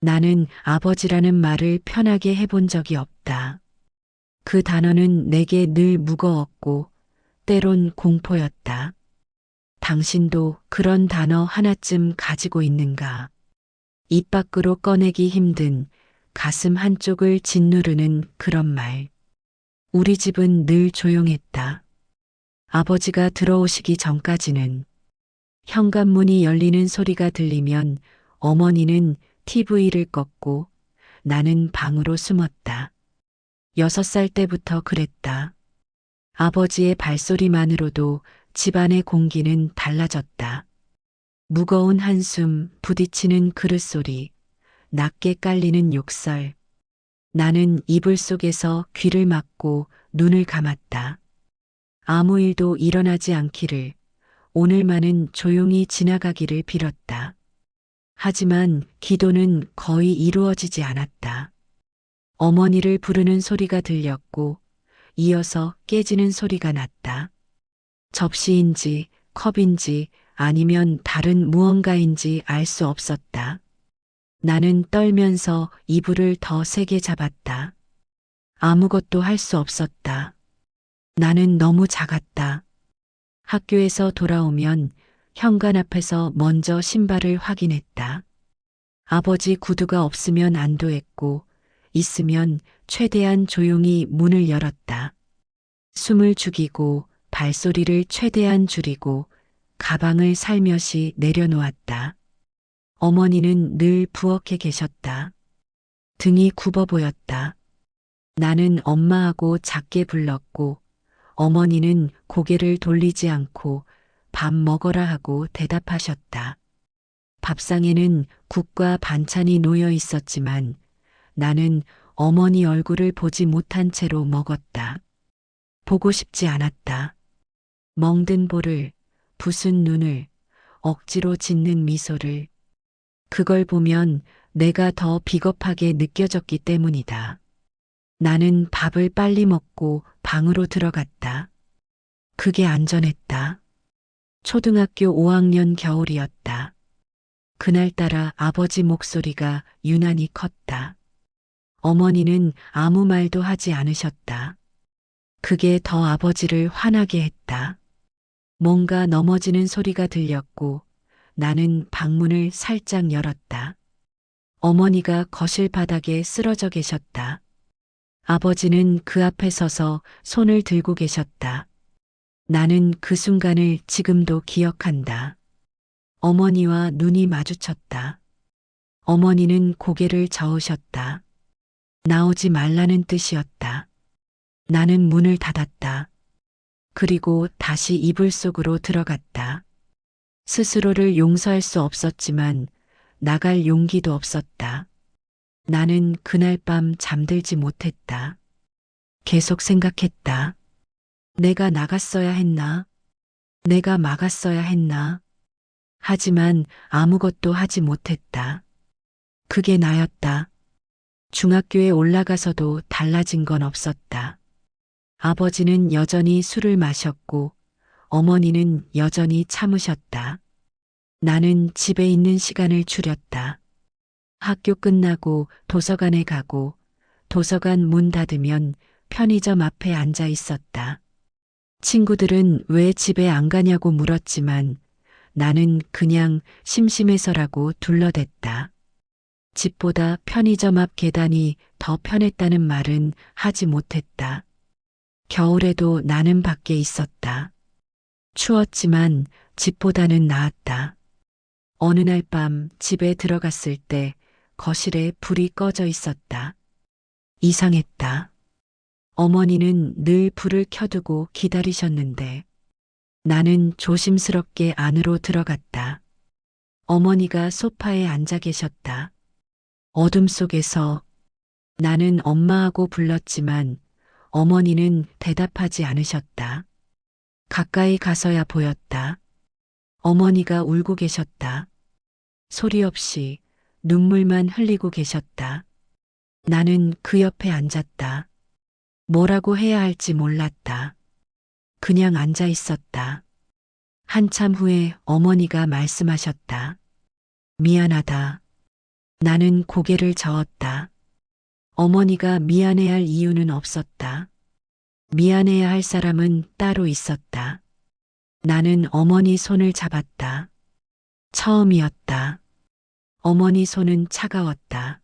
나는 아버지라는 말을 편하게 해본 적이 없다. 그 단어는 내게 늘 무거웠고 때론 공포였다. 당신도 그런 단어 하나쯤 가지고 있는가? 입 밖으로 꺼내기 힘든 가슴 한쪽을 짓누르는 그런 말. 우리 집은 늘 조용했다. 아버지가 들어오시기 전까지는 현관문이 열리는 소리가 들리면 어머니는 TV를 껐고 나는 방으로 숨었다. 6살 때부터 그랬다. 아버지의 발소리만으로도 집안의 공기는 달라졌다. 무거운 한숨, 부딪히는 그릇 소리, 낮게 깔리는 욕설. 나는 이불 속에서 귀를 막고 눈을 감았다. 아무 일도 일어나지 않기를, 오늘만은 조용히 지나가기를 빌었다. 하지만 기도는 거의 이루어지지 않았다. 어머니를 부르는 소리가 들렸고 이어서 깨지는 소리가 났다. 접시인지 컵인지 아니면 다른 무언가인지 알 수 없었다. 나는 떨면서 이불을 더 세게 잡았다. 아무것도 할 수 없었다. 나는 너무 작았다. 학교에서 돌아오면 현관 앞에서 먼저 신발을 확인했다. 아버지 구두가 없으면 안도했고 있으면 최대한 조용히 문을 열었다. 숨을 죽이고 발소리를 최대한 줄이고 가방을 살며시 내려놓았다. 어머니는 늘 부엌에 계셨다. 등이 굽어 보였다. 나는 엄마하고 작게 불렀고 어머니는 고개를 돌리지 않고 밥 먹어라 하고 대답하셨다. 밥상에는 국과 반찬이 놓여 있었지만 나는 어머니 얼굴을 보지 못한 채로 먹었다. 보고 싶지 않았다. 멍든 볼을, 부순 눈을, 억지로 짓는 미소를. 그걸 보면 내가 더 비겁하게 느껴졌기 때문이다. 나는 밥을 빨리 먹고 방으로 들어갔다. 그게 안전했다. 초등학교 5학년 겨울이었다. 그날따라 아버지 목소리가 유난히 컸다. 어머니는 아무 말도 하지 않으셨다. 그게 더 아버지를 화나게 했다. 뭔가 넘어지는 소리가 들렸고 나는 방문을 살짝 열었다. 어머니가 거실 바닥에 쓰러져 계셨다. 아버지는 그 앞에 서서 손을 들고 계셨다. 나는 그 순간을 지금도 기억한다. 어머니와 눈이 마주쳤다. 어머니는 고개를 저으셨다. 나오지 말라는 뜻이었다. 나는 문을 닫았다. 그리고 다시 이불 속으로 들어갔다. 스스로를 용서할 수 없었지만 나갈 용기도 없었다. 나는 그날 밤 잠들지 못했다. 계속 생각했다. 내가 나갔어야 했나? 내가 막았어야 했나? 하지만 아무것도 하지 못했다. 그게 나였다. 중학교에 올라가서도 달라진 건 없었다. 아버지는 여전히 술을 마셨고 어머니는 여전히 참으셨다. 나는 집에 있는 시간을 줄였다. 학교 끝나고 도서관에 가고 도서관 문 닫으면 편의점 앞에 앉아 있었다. 친구들은 왜 집에 안 가냐고 물었지만 나는 그냥 심심해서라고 둘러댔다. 집보다 편의점 앞 계단이 더 편했다는 말은 하지 못했다. 겨울에도 나는 밖에 있었다. 추웠지만 집보다는 나았다. 어느 날 밤 집에 들어갔을 때 거실에 불이 꺼져 있었다. 이상했다. 어머니는 늘 불을 켜두고 기다리셨는데 나는 조심스럽게 안으로 들어갔다. 어머니가 소파에 앉아 계셨다. 어둠 속에서 나는 엄마하고 불렀지만 어머니는 대답하지 않으셨다. 가까이 가서야 보였다. 어머니가 울고 계셨다. 소리 없이 눈물만 흘리고 계셨다. 나는 그 옆에 앉았다. 뭐라고 해야 할지 몰랐다. 그냥 앉아 있었다. 한참 후에 어머니가 말씀하셨다. 미안하다. 나는 고개를 저었다. 어머니가 미안해할 이유는 없었다. 미안해야 할 사람은 따로 있었다. 나는 어머니 손을 잡았다. 처음이었다. 어머니 손은 차가웠다.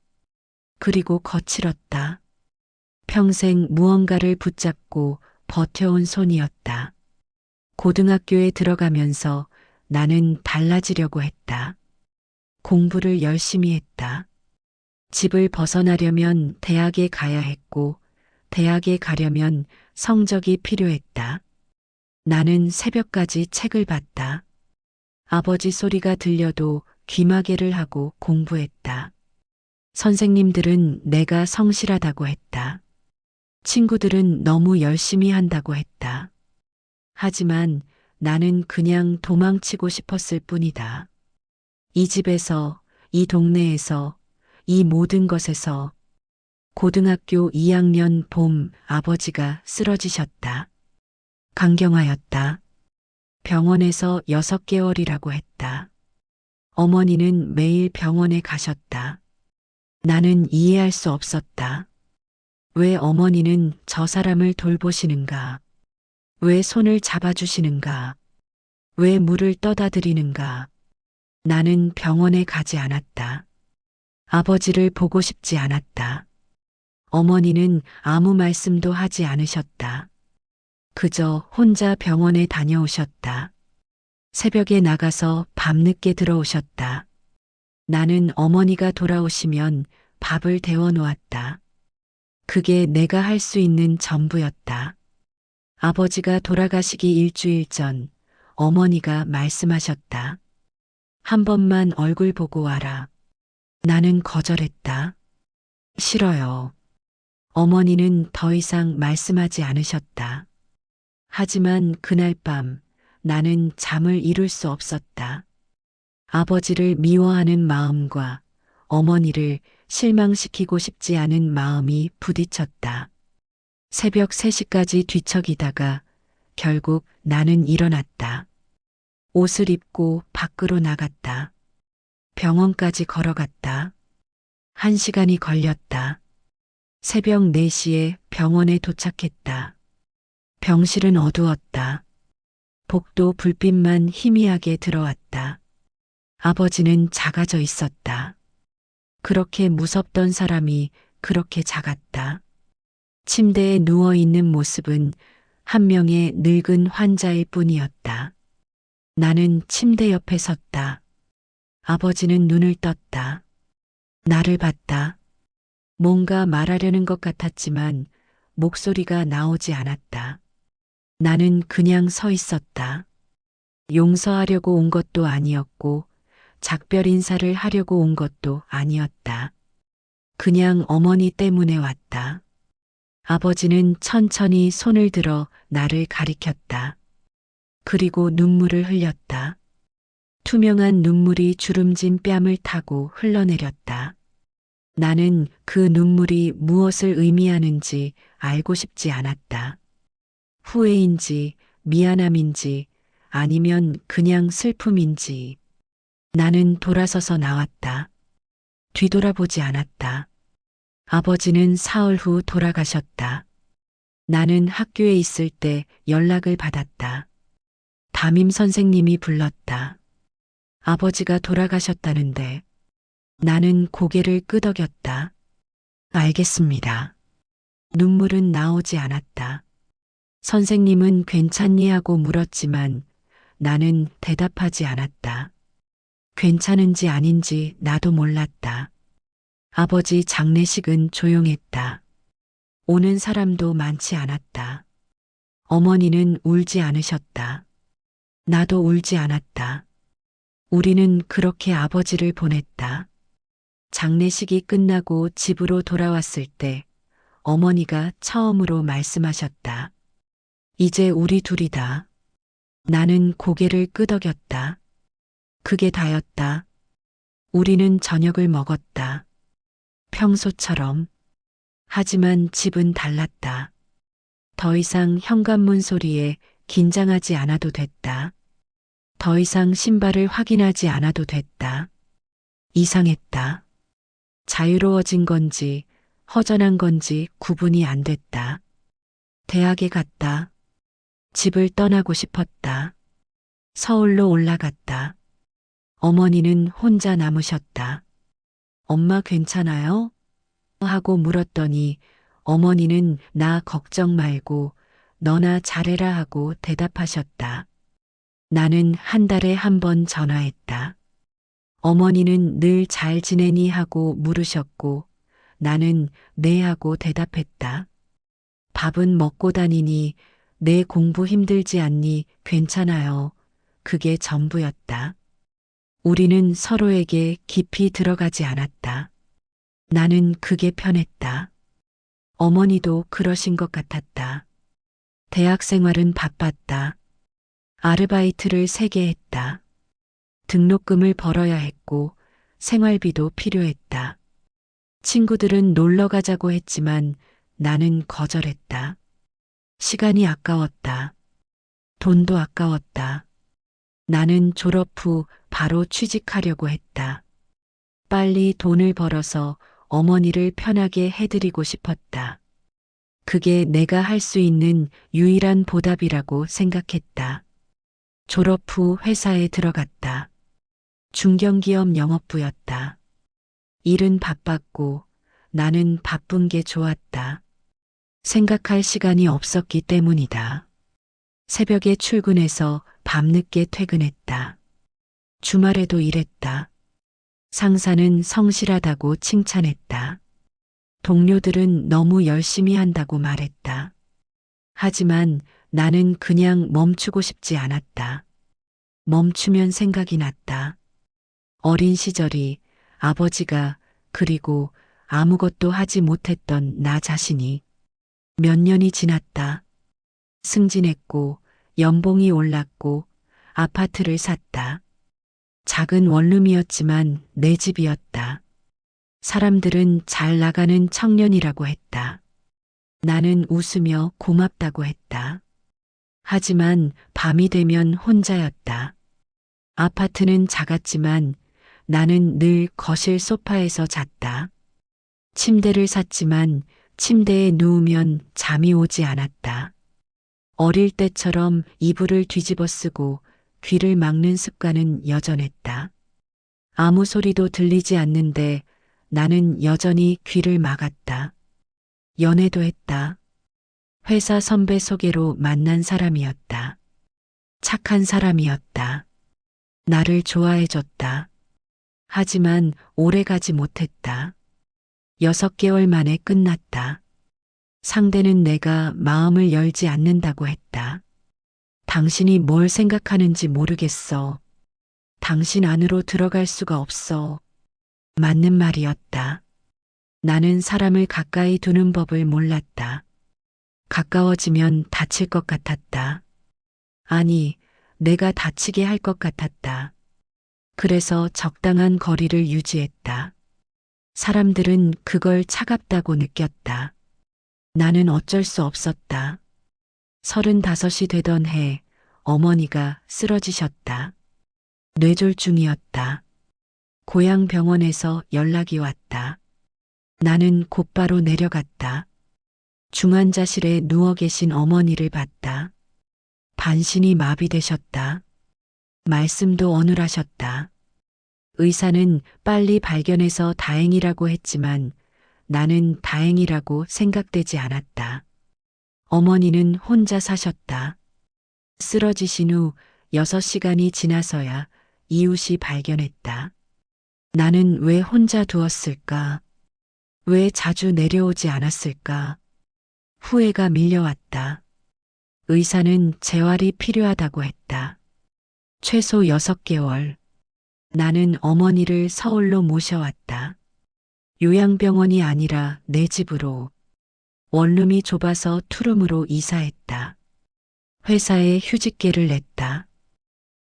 그리고 거칠었다. 평생 무언가를 붙잡고 버텨온 손이었다. 고등학교에 들어가면서 나는 달라지려고 했다. 공부를 열심히 했다. 집을 벗어나려면 대학에 가야 했고, 대학에 가려면 성적이 필요했다. 나는 새벽까지 책을 봤다. 아버지 소리가 들려도 귀마개를 하고 공부했다. 선생님들은 내가 성실하다고 했다. 친구들은 너무 열심히 한다고 했다. 하지만 나는 그냥 도망치고 싶었을 뿐이다. 이 집에서, 이 동네에서, 이 모든 것에서 고등학교 2학년 봄 아버지가 쓰러지셨다. 강경하였다. 병원에서 6개월이라고 했다. 어머니는 매일 병원에 가셨다. 나는 이해할 수 없었다. 왜 어머니는 저 사람을 돌보시는가? 왜 손을 잡아주시는가? 왜 물을 떠다 드리는가? 나는 병원에 가지 않았다. 아버지를 보고 싶지 않았다. 어머니는 아무 말씀도 하지 않으셨다. 그저 혼자 병원에 다녀오셨다. 새벽에 나가서 밤늦게 들어오셨다. 나는 어머니가 돌아오시면 밥을 데워 놓았다. 그게 내가 할 수 있는 전부였다. 아버지가 돌아가시기 일주일 전 어머니가 말씀하셨다. 한 번만 얼굴 보고 와라. 나는 거절했다. 싫어요. 어머니는 더 이상 말씀하지 않으셨다. 하지만 그날 밤 나는 잠을 이룰 수 없었다. 아버지를 미워하는 마음과 어머니를 실망시키고 싶지 않은 마음이 부딪혔다. 새벽 3시까지 뒤척이다가 결국 나는 일어났다. 옷을 입고 밖으로 나갔다. 병원까지 걸어갔다. 1시간이 걸렸다. 새벽 4시에 병원에 도착했다. 병실은 어두웠다. 복도 불빛만 희미하게 들어왔다. 아버지는 작아져 있었다. 그렇게 무섭던 사람이 그렇게 작았다. 침대에 누워있는 모습은 한 명의 늙은 환자일 뿐이었다. 나는 침대 옆에 섰다. 아버지는 눈을 떴다. 나를 봤다. 뭔가 말하려는 것 같았지만 목소리가 나오지 않았다. 나는 그냥 서 있었다. 용서하려고 온 것도 아니었고 작별 인사를 하려고 온 것도 아니었다. 그냥 어머니 때문에 왔다. 아버지는 천천히 손을 들어 나를 가리켰다. 그리고 눈물을 흘렸다. 투명한 눈물이 주름진 뺨을 타고 흘러내렸다. 나는 그 눈물이 무엇을 의미하는지 알고 싶지 않았다. 후회인지 미안함인지 아니면 그냥 슬픔인지. 나는 돌아서서 나왔다. 뒤돌아보지 않았다. 아버지는 사흘 후 돌아가셨다. 나는 학교에 있을 때 연락을 받았다. 담임 선생님이 불렀다. 아버지가 돌아가셨다는데. 나는 고개를 끄덕였다. 알겠습니다. 눈물은 나오지 않았다. 선생님은 괜찮니 하고 물었지만 나는 대답하지 않았다. 괜찮은지 아닌지 나도 몰랐다. 아버지 장례식은 조용했다. 오는 사람도 많지 않았다. 어머니는 울지 않으셨다. 나도 울지 않았다. 우리는 그렇게 아버지를 보냈다. 장례식이 끝나고 집으로 돌아왔을 때 어머니가 처음으로 말씀하셨다. 이제 우리 둘이다. 나는 고개를 끄덕였다. 그게 다였다. 우리는 저녁을 먹었다. 평소처럼. 하지만 집은 달랐다. 더 이상 현관문 소리에 긴장하지 않아도 됐다. 더 이상 신발을 확인하지 않아도 됐다. 이상했다. 자유로워진 건지 허전한 건지 구분이 안 됐다. 대학에 갔다. 집을 떠나고 싶었다. 서울로 올라갔다. 어머니는 혼자 남으셨다. 엄마 괜찮아요? 하고 물었더니 어머니는 나 걱정 말고 너나 잘해라 하고 대답하셨다. 나는 한 달에 한 번 전화했다. 어머니는 늘 잘 지내니 하고 물으셨고 나는 네 하고 대답했다. 밥은 먹고 다니니 내 공부 힘들지 않니 괜찮아요. 그게 전부였다. 우리는 서로에게 깊이 들어가지 않았다. 나는 그게 편했다. 어머니도 그러신 것 같았다. 대학 생활은 바빴다. 아르바이트를 3개 했다. 등록금을 벌어야 했고 생활비도 필요했다. 친구들은 놀러 가자고 했지만 나는 거절했다. 시간이 아까웠다. 돈도 아까웠다. 나는 졸업 후 바로 취직하려고 했다. 빨리 돈을 벌어서 어머니를 편하게 해드리고 싶었다. 그게 내가 할 수 있는 유일한 보답이라고 생각했다. 졸업 후 회사에 들어갔다. 중견기업 영업부였다. 일은 바빴고 나는 바쁜 게 좋았다. 생각할 시간이 없었기 때문이다. 새벽에 출근해서 밤늦게 퇴근했다. 주말에도 일했다. 상사는 성실하다고 칭찬했다. 동료들은 너무 열심히 한다고 말했다. 하지만 나는 그냥 멈추고 싶지 않았다. 멈추면 생각이 났다. 어린 시절이 아버지가 그리고 아무것도 하지 못했던 나 자신이 몇 년이 지났다. 승진했고 연봉이 올랐고 아파트를 샀다. 작은 원룸이었지만 내 집이었다. 사람들은 잘 나가는 청년이라고 했다. 나는 웃으며 고맙다고 했다. 하지만 밤이 되면 혼자였다. 아파트는 작았지만 나는 늘 거실 소파에서 잤다. 침대를 샀지만 침대에 누우면 잠이 오지 않았다. 어릴 때처럼 이불을 뒤집어 쓰고 귀를 막는 습관은 여전했다. 아무 소리도 들리지 않는데 나는 여전히 귀를 막았다. 연애도 했다. 회사 선배 소개로 만난 사람이었다. 착한 사람이었다. 나를 좋아해줬다. 하지만 오래 가지 못했다. 6개월 만에 끝났다. 상대는 내가 마음을 열지 않는다고 했다. 당신이 뭘 생각하는지 모르겠어. 당신 안으로 들어갈 수가 없어. 맞는 말이었다. 나는 사람을 가까이 두는 법을 몰랐다. 가까워지면 다칠 것 같았다. 아니, 내가 다치게 할 것 같았다. 그래서 적당한 거리를 유지했다. 사람들은 그걸 차갑다고 느꼈다. 나는 어쩔 수 없었다. 35이 되던 해 어머니가 쓰러지셨다. 뇌졸중이었다. 고향 병원에서 연락이 왔다. 나는 곧바로 내려갔다. 중환자실에 누워 계신 어머니를 봤다. 반신이 마비되셨다. 말씀도 어눌하셨다. 의사는 빨리 발견해서 다행이라고 했지만 나는 다행이라고 생각되지 않았다. 어머니는 혼자 사셨다. 쓰러지신 후 6시간이 지나서야 이웃이 발견했다. 나는 왜 혼자 두었을까? 왜 자주 내려오지 않았을까? 후회가 밀려왔다. 의사는 재활이 필요하다고 했다. 최소 6개월. 나는 어머니를 서울로 모셔왔다. 요양병원이 아니라 내 집으로. 원룸이 좁아서 투룸으로 이사했다. 회사에 휴직계를 냈다.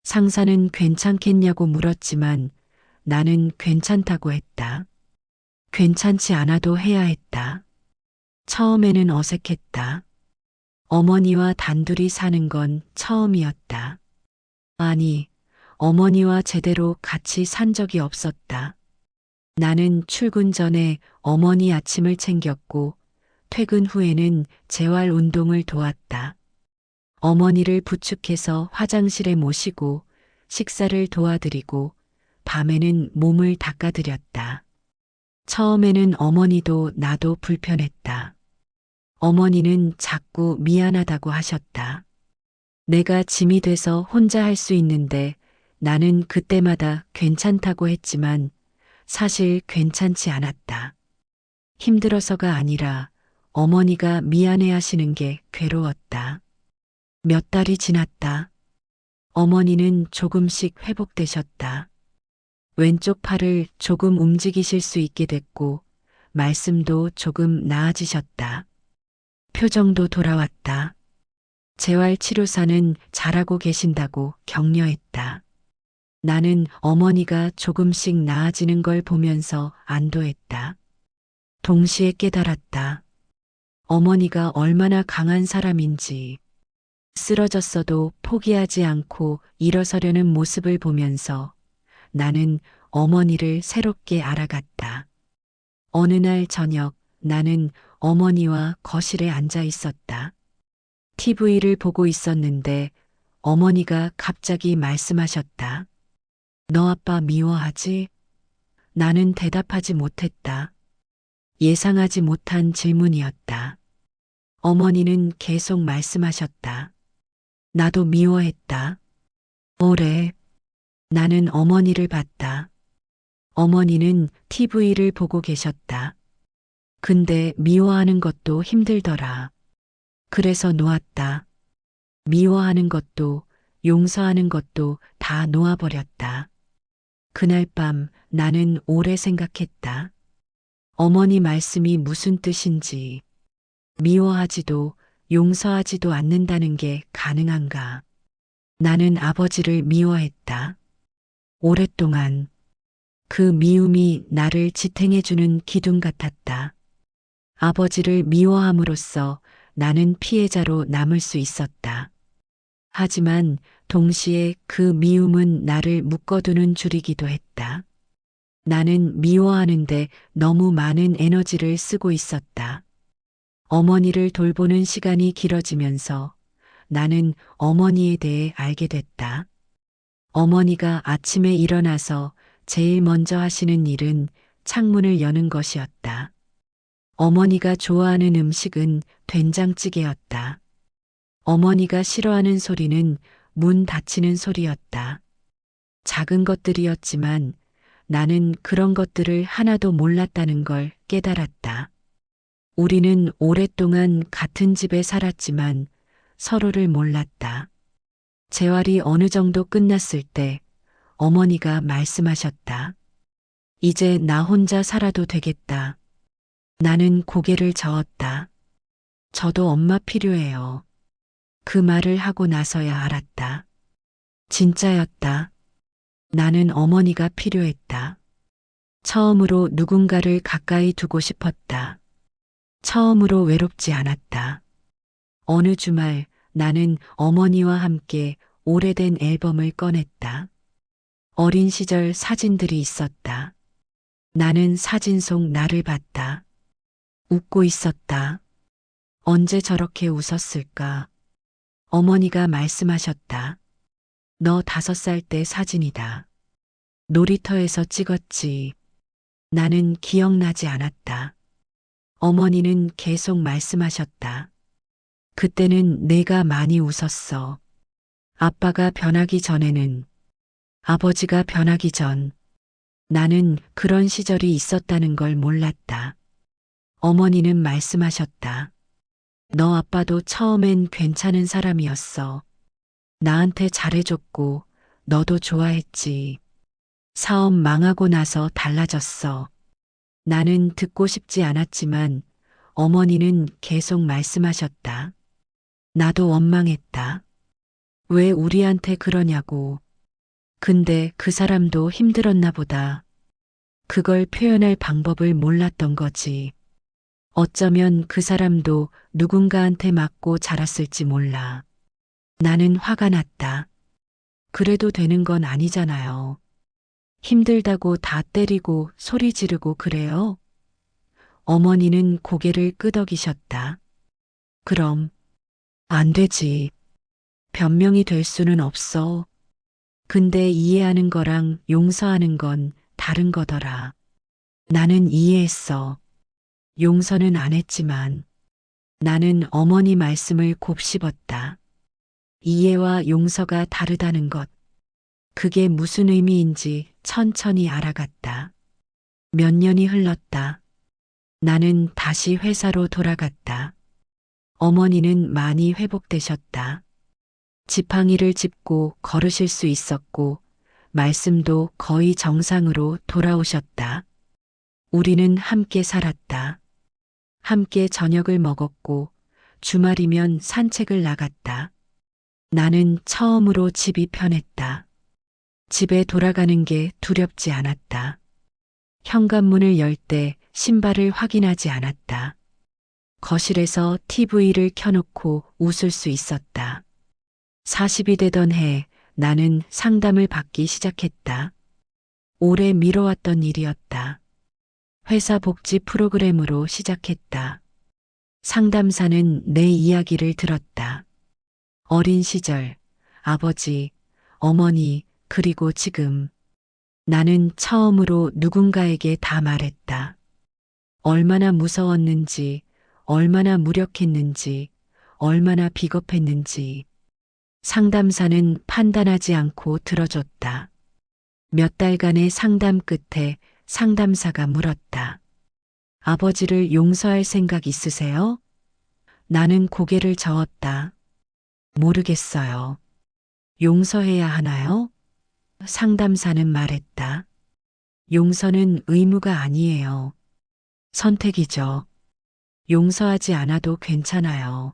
상사는 괜찮겠냐고 물었지만 나는 괜찮다고 했다. 괜찮지 않아도 해야 했다. 처음에는 어색했다. 어머니와 단둘이 사는 건 처음이었다. 아니, 어머니와 제대로 같이 산 적이 없었다. 나는 출근 전에 어머니 아침을 챙겼고 퇴근 후에는 재활 운동을 도왔다. 어머니를 부축해서 화장실에 모시고 식사를 도와드리고 밤에는 몸을 닦아드렸다. 처음에는 어머니도 나도 불편했다. 어머니는 자꾸 미안하다고 하셨다. 내가 짐이 돼서 혼자 할 수 있는데 나는 그때마다 괜찮다고 했지만 사실 괜찮지 않았다. 힘들어서가 아니라 어머니가 미안해 하시는 게 괴로웠다. 몇 달이 지났다. 어머니는 조금씩 회복되셨다. 왼쪽 팔을 조금 움직이실 수 있게 됐고 말씀도 조금 나아지셨다. 표정도 돌아왔다. 재활치료사는 잘하고 계신다고 격려했다. 나는 어머니가 조금씩 나아지는 걸 보면서 안도했다. 동시에 깨달았다. 어머니가 얼마나 강한 사람인지. 쓰러졌어도 포기하지 않고 일어서려는 모습을 보면서 나는 어머니를 새롭게 알아갔다. 어느 날 저녁 나는 어머니와 거실에 앉아 있었다. TV를 보고 있었는데 어머니가 갑자기 말씀하셨다. 너 아빠 미워하지? 나는 대답하지 못했다. 예상하지 못한 질문이었다. 어머니는 계속 말씀하셨다. 나도 미워했다. 뭐래? 나는 어머니를 봤다. 어머니는 TV를 보고 계셨다. 근데 미워하는 것도 힘들더라. 그래서 놓았다. 미워하는 것도 용서하는 것도 다 놓아버렸다. 그날 밤 나는 오래 생각했다. 어머니 말씀이 무슨 뜻인지, 미워하지도 용서하지도 않는다는 게 가능한가? 나는 아버지를 미워했다. 오랫동안 그 미움이 나를 지탱해주는 기둥 같았다. 아버지를 미워함으로써 나는 피해자로 남을 수 있었다. 하지만 동시에 그 미움은 나를 묶어두는 줄이기도 했다. 나는 미워하는데 너무 많은 에너지를 쓰고 있었다. 어머니를 돌보는 시간이 길어지면서 나는 어머니에 대해 알게 됐다. 어머니가 아침에 일어나서 제일 먼저 하시는 일은 창문을 여는 것이었다. 어머니가 좋아하는 음식은 된장찌개였다. 어머니가 싫어하는 소리는 문 닫히는 소리였다. 작은 것들이었지만 나는 그런 것들을 하나도 몰랐다는 걸 깨달았다. 우리는 오랫동안 같은 집에 살았지만 서로를 몰랐다. 재활이 어느 정도 끝났을 때 어머니가 말씀하셨다. 이제 나 혼자 살아도 되겠다. 나는 고개를 저었다. 저도 엄마 필요해요. 그 말을 하고 나서야 알았다. 진짜였다. 나는 어머니가 필요했다. 처음으로 누군가를 가까이 두고 싶었다. 처음으로 외롭지 않았다. 어느 주말 나는 어머니와 함께 오래된 앨범을 꺼냈다. 어린 시절 사진들이 있었다. 나는 사진 속 나를 봤다. 웃고 있었다. 언제 저렇게 웃었을까? 어머니가 말씀하셨다. 너 5살 때 사진이다. 놀이터에서 찍었지. 나는 기억나지 않았다. 어머니는 계속 말씀하셨다. 그때는 내가 많이 웃었어. 아빠가 변하기 전에는, 아버지가 변하기 전, 나는 그런 시절이 있었다는 걸 몰랐다. 어머니는 말씀하셨다. 너 아빠도 처음엔 괜찮은 사람이었어. 나한테 잘해줬고, 너도 좋아했지. 사업 망하고 나서 달라졌어. 나는 듣고 싶지 않았지만 어머니는 계속 말씀하셨다. 나도 원망했다. 왜 우리한테 그러냐고. 근데 그 사람도 힘들었나 보다. 그걸 표현할 방법을 몰랐던 거지. 어쩌면 그 사람도 누군가한테 맞고 자랐을지 몰라. 나는 화가 났다. 그래도 되는 건 아니잖아요. 힘들다고 다 때리고 소리 지르고 그래요? 어머니는 고개를 끄덕이셨다. 그럼 안 되지. 변명이 될 수는 없어. 근데 이해하는 거랑 용서하는 건 다른 거더라. 나는 이해했어. 용서는 안 했지만 나는 어머니 말씀을 곱씹었다. 이해와 용서가 다르다는 것. 그게 무슨 의미인지 천천히 알아갔다. 몇 년이 흘렀다. 나는 다시 회사로 돌아갔다. 어머니는 많이 회복되셨다. 지팡이를 짚고 걸으실 수 있었고, 말씀도 거의 정상으로 돌아오셨다. 우리는 함께 살았다. 함께 저녁을 먹었고, 주말이면 산책을 나갔다. 나는 처음으로 집이 편했다. 집에 돌아가는 게 두렵지 않았다. 현관문을 열 때 신발을 확인하지 않았다. 거실에서 TV를 켜놓고 웃을 수 있었다. 40이 되던 해 나는 상담을 받기 시작했다. 오래 미뤄왔던 일이었다. 회사 복지 프로그램으로 시작했다. 상담사는 내 이야기를 들었다. 어린 시절, 아버지, 어머니, 그리고 지금. 나는 처음으로 누군가에게 다 말했다. 얼마나 무서웠는지, 얼마나 무력했는지, 얼마나 비겁했는지. 상담사는 판단하지 않고 들어줬다. 몇 달간의 상담 끝에 상담사가 물었다. 아버지를 용서할 생각 있으세요? 나는 고개를 저었다. 모르겠어요. 용서해야 하나요? 상담사는 말했다. 용서는 의무가 아니에요. 선택이죠. 용서하지 않아도 괜찮아요.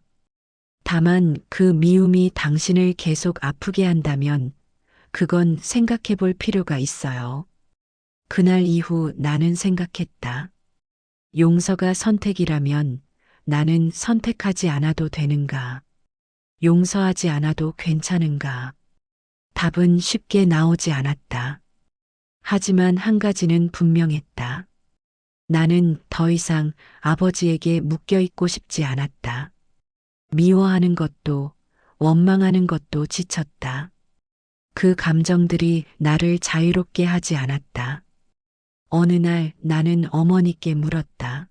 다만 그 미움이 당신을 계속 아프게 한다면 그건 생각해 볼 필요가 있어요. 그날 이후 나는 생각했다. 용서가 선택이라면 나는 선택하지 않아도 되는가? 용서하지 않아도 괜찮은가? 답은 쉽게 나오지 않았다. 하지만 한 가지는 분명했다. 나는 더 이상 아버지에게 묶여 있고 싶지 않았다. 미워하는 것도 원망하는 것도 지쳤다. 그 감정들이 나를 자유롭게 하지 않았다. 어느 날 나는 어머니께 물었다.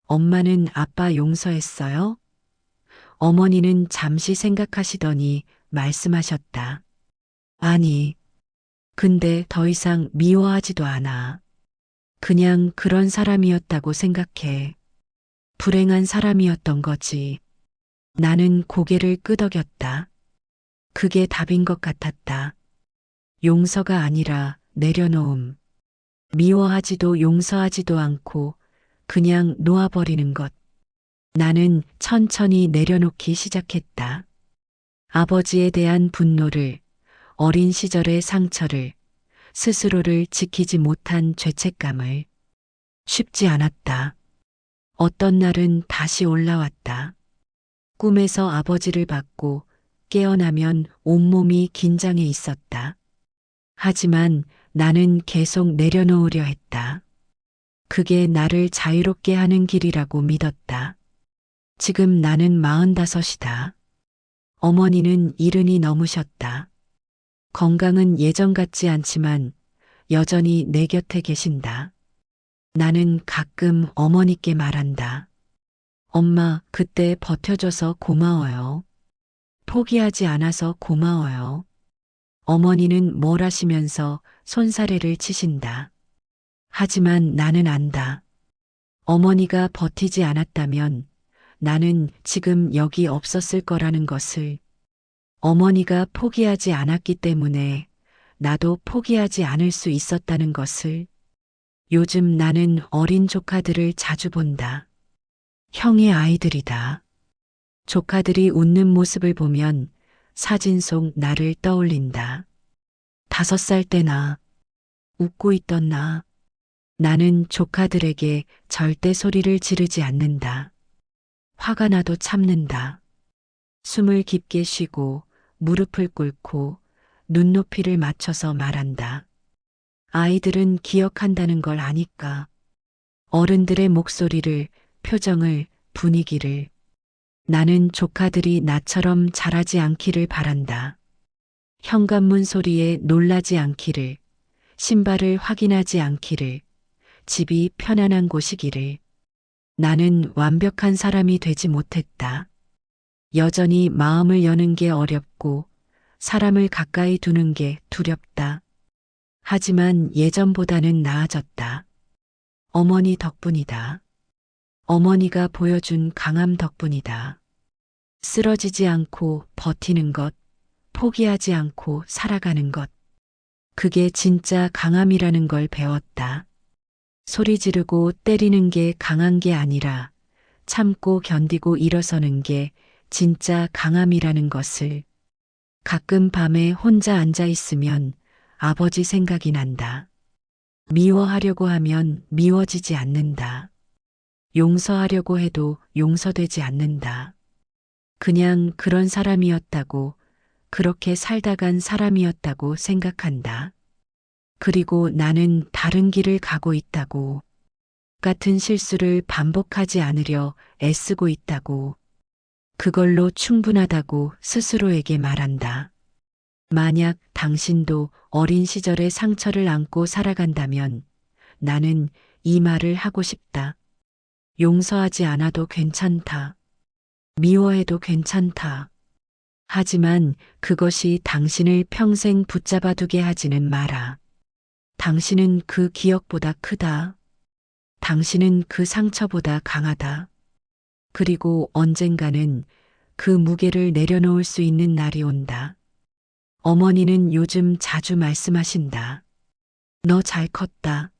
엄마는 아빠 용서했어요? 어머니는 잠시 생각하시더니 말씀하셨다. 아니, 근데 더 이상 미워하지도 않아. 그냥 그런 사람이었다고 생각해. 불행한 사람이었던 거지. 나는 고개를 끄덕였다. 그게 답인 것 같았다. 용서가 아니라 내려놓음. 미워하지도 용서하지도 않고 그냥 놓아버리는 것. 나는 천천히 내려놓기 시작했다. 아버지에 대한 분노를, 어린 시절의 상처를, 스스로를 지키지 못한 죄책감을. 쉽지 않았다. 어떤 날은 다시 올라왔다. 꿈에서 아버지를 봤고 깨어나면 온몸이 긴장해 있었다. 하지만 나는 계속 내려놓으려 했다. 그게 나를 자유롭게 하는 길이라고 믿었다. 지금 나는 45이다. 어머니는 70이 넘으셨다. 건강은 예전 같지 않지만 여전히 내 곁에 계신다. 나는 가끔 어머니께 말한다. 엄마, 그때 버텨줘서 고마워요. 포기하지 않아서 고마워요. 어머니는 뭘 하시면서 손사래를 치신다. 하지만 나는 안다. 어머니가 버티지 않았다면 나는 지금 여기 없었을 거라는 것을. 어머니가 포기하지 않았기 때문에 나도 포기하지 않을 수 있었다는 것을. 요즘 나는 어린 조카들을 자주 본다. 형의 아이들이다. 조카들이 웃는 모습을 보면 사진 속 나를 떠올린다. 5살 때나 웃고 있던 나. 나는 조카들에게 절대 소리를 지르지 않는다. 화가 나도 참는다. 숨을 깊게 쉬고 무릎을 꿇고 눈높이를 맞춰서 말한다. 아이들은 기억한다는 걸 아니까. 어른들의 목소리를, 표정을, 분위기를. 나는 조카들이 나처럼 자라지 않기를 바란다. 현관문 소리에 놀라지 않기를, 신발을 확인하지 않기를, 집이 편안한 곳이기를. 나는 완벽한 사람이 되지 못했다. 여전히 마음을 여는 게 어렵고 사람을 가까이 두는 게 두렵다. 하지만 예전보다는 나아졌다. 어머니 덕분이다. 어머니가 보여준 강함 덕분이다. 쓰러지지 않고 버티는 것, 포기하지 않고 살아가는 것. 그게 진짜 강함이라는 걸 배웠다. 소리 지르고 때리는 게 강한 게 아니라 참고 견디고 일어서는 게 진짜 강함이라는 것을. 가끔 밤에 혼자 앉아 있으면 아버지 생각이 난다. 미워하려고 하면 미워지지 않는다. 용서하려고 해도 용서되지 않는다. 그냥 그런 사람이었다고, 그렇게 살다 간 사람이었다고 생각한다. 그리고 나는 다른 길을 가고 있다고, 같은 실수를 반복하지 않으려 애쓰고 있다고, 그걸로 충분하다고 스스로에게 말한다. 만약 당신도 어린 시절의 상처를 안고 살아간다면 나는 이 말을 하고 싶다. 용서하지 않아도 괜찮다. 미워해도 괜찮다. 하지만 그것이 당신을 평생 붙잡아 두게 하지는 마라. 당신은 그 기억보다 크다. 당신은 그 상처보다 강하다. 그리고 언젠가는 그 무게를 내려놓을 수 있는 날이 온다. 어머니는 요즘 자주 말씀하신다. 너 잘 컸다.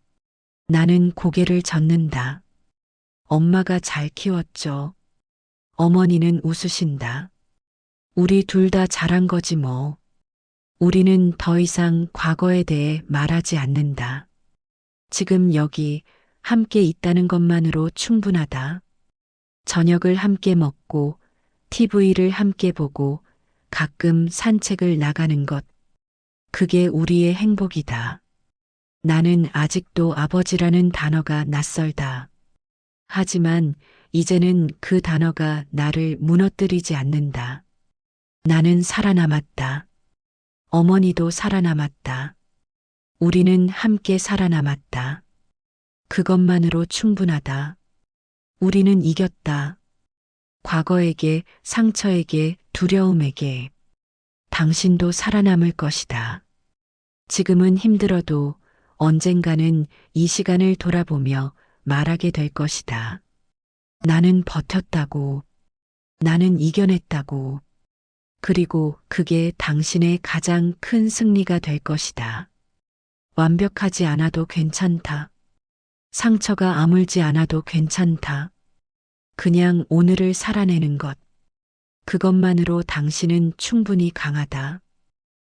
나는 고개를 젓는다. 엄마가 잘 키웠죠. 어머니는 웃으신다. 우리 둘 다 잘한 거지 뭐. 우리는 더 이상 과거에 대해 말하지 않는다. 지금 여기 함께 있다는 것만으로 충분하다. 저녁을 함께 먹고, TV를 함께 보고, 가끔 산책을 나가는 것. 그게 우리의 행복이다. 나는 아직도 아버지라는 단어가 낯설다. 하지만 이제는 그 단어가 나를 무너뜨리지 않는다. 나는 살아남았다. 어머니도 살아남았다. 우리는 함께 살아남았다. 그것만으로 충분하다. 우리는 이겼다. 과거에게, 상처에게, 두려움에게. 당신도 살아남을 것이다. 지금은 힘들어도 언젠가는 이 시간을 돌아보며 말하게 될 것이다. 나는 버텼다고. 나는 이겨냈다고. 그리고 그게 당신의 가장 큰 승리가 될 것이다. 완벽하지 않아도 괜찮다. 상처가 아물지 않아도 괜찮다. 그냥 오늘을 살아내는 것. 그것만으로 당신은 충분히 강하다.